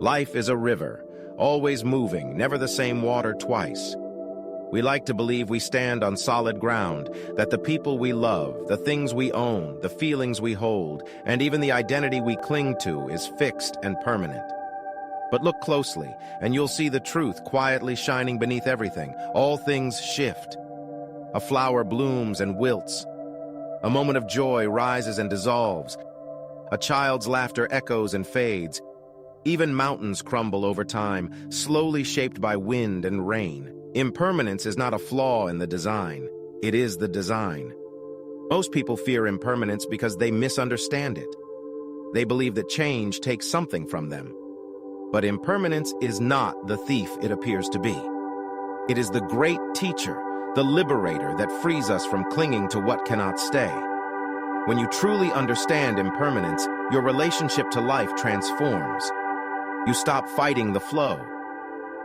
Life is a river, always moving, never the same water twice. We like to believe we stand on solid ground, that the people we love, the things we own, the feelings we hold, and even the identity we cling to is fixed and permanent. But look closely, and you'll see the truth quietly shining beneath everything. All things shift. A flower blooms and wilts. A moment of joy rises and dissolves. A child's laughter echoes and fades. Even mountains crumble over time, slowly shaped by wind and rain. Impermanence is not a flaw in the design. It is the design. Most people fear impermanence because they misunderstand it. They believe that change takes something from them. But impermanence is not the thief it appears to be. It is the great teacher, the liberator that frees us from clinging to what cannot stay. When you truly understand impermanence, your relationship to life transforms. You stop fighting the flow.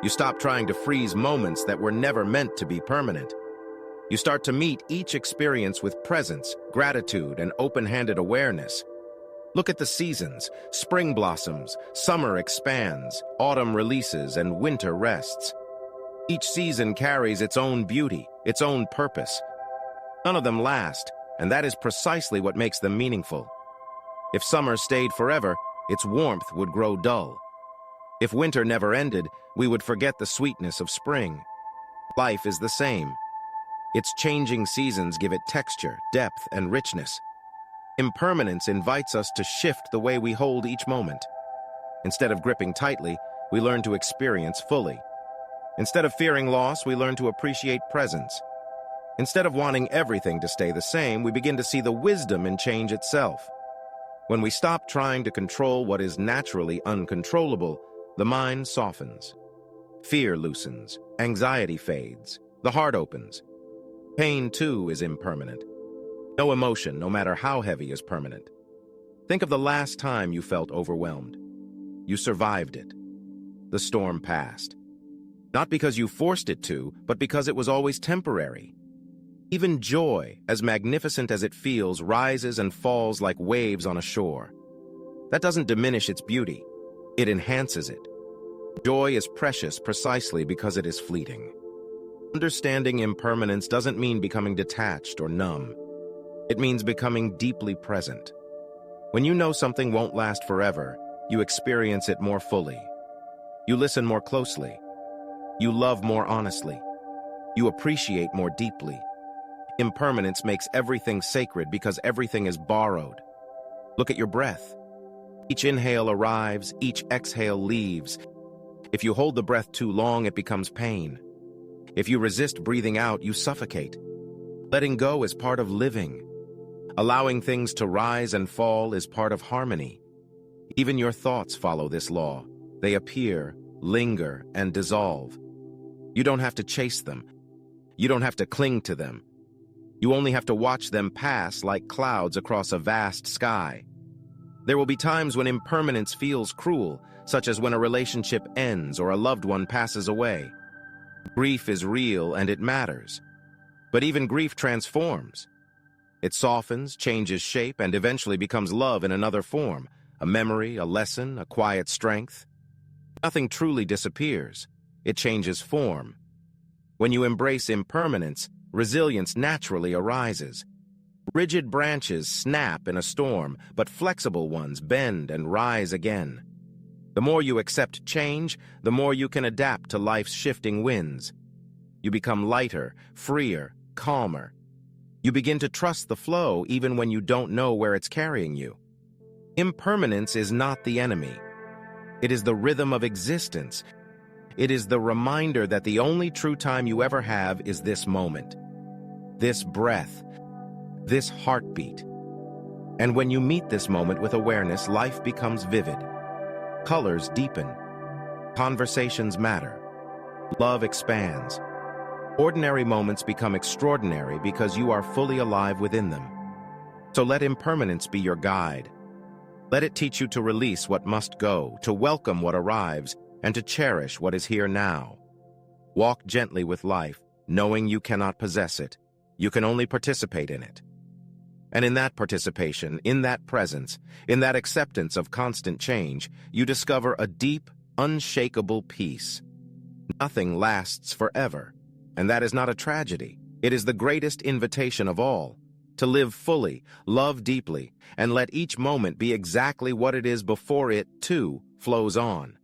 You stop trying to freeze moments that were never meant to be permanent. You start to meet each experience with presence, gratitude, and open-handed awareness. Look at the seasons. Spring blossoms, summer expands, autumn releases, and winter rests. Each season carries its own beauty, its own purpose. None of them last, and that is precisely what makes them meaningful. If summer stayed forever, its warmth would grow dull. If winter never ended, we would forget the sweetness of spring. Life is the same. Its changing seasons give it texture, depth, and richness. Impermanence invites us to shift the way we hold each moment. Instead of gripping tightly, we learn to experience fully. Instead of fearing loss, we learn to appreciate presence. Instead of wanting everything to stay the same, we begin to see the wisdom in change itself. When we stop trying to control what is naturally uncontrollable, the mind softens. Fear loosens, anxiety fades, the heart opens. Pain, too, is impermanent. No emotion, no matter how heavy, is permanent. Think of the last time you felt overwhelmed. You survived it. The storm passed. Not because you forced it to, but because it was always temporary. Even joy, as magnificent as it feels, rises and falls like waves on a shore. That doesn't diminish its beauty. It enhances it. Joy is precious precisely because it is fleeting. Understanding impermanence doesn't mean becoming detached or numb. It means becoming deeply present. When you know something won't last forever, you experience it more fully. You listen more closely. You love more honestly. You appreciate more deeply. Impermanence makes everything sacred because everything is borrowed. Look at your breath. Each inhale arrives, each exhale leaves. If you hold the breath too long, it becomes pain. If you resist breathing out, you suffocate. Letting go is part of living. Allowing things to rise and fall is part of harmony. Even your thoughts follow this law. They appear, linger, and dissolve. You don't have to chase them. You don't have to cling to them. You only have to watch them pass like clouds across a vast sky. There will be times when impermanence feels cruel, such as when a relationship ends or a loved one passes away. Grief is real and it matters. But even grief transforms. It softens, changes shape, and eventually becomes love in another form, a memory, a lesson, a quiet strength. Nothing truly disappears. It changes form. When you embrace impermanence, resilience naturally arises. Rigid branches snap in a storm, but flexible ones bend and rise again. The more you accept change, the more you can adapt to life's shifting winds. You become lighter, freer, calmer. You begin to trust the flow even when you don't know where it's carrying you. Impermanence is not the enemy. It is the rhythm of existence. It is the reminder that the only true time you ever have is this moment, this breath, this heartbeat. And when you meet this moment with awareness, life becomes vivid. Colors deepen. Conversations matter. Love expands. Ordinary moments become extraordinary because you are fully alive within them. So let impermanence be your guide. Let it teach you to release what must go, to welcome what arrives, and to cherish what is here now. Walk gently with life, knowing you cannot possess it. You can only participate in it. And in that participation, in that presence, in that acceptance of constant change, you discover a deep, unshakable peace. Nothing lasts forever, and that is not a tragedy. It is the greatest invitation of all, to live fully, love deeply, and let each moment be exactly what it is before it, too, flows on.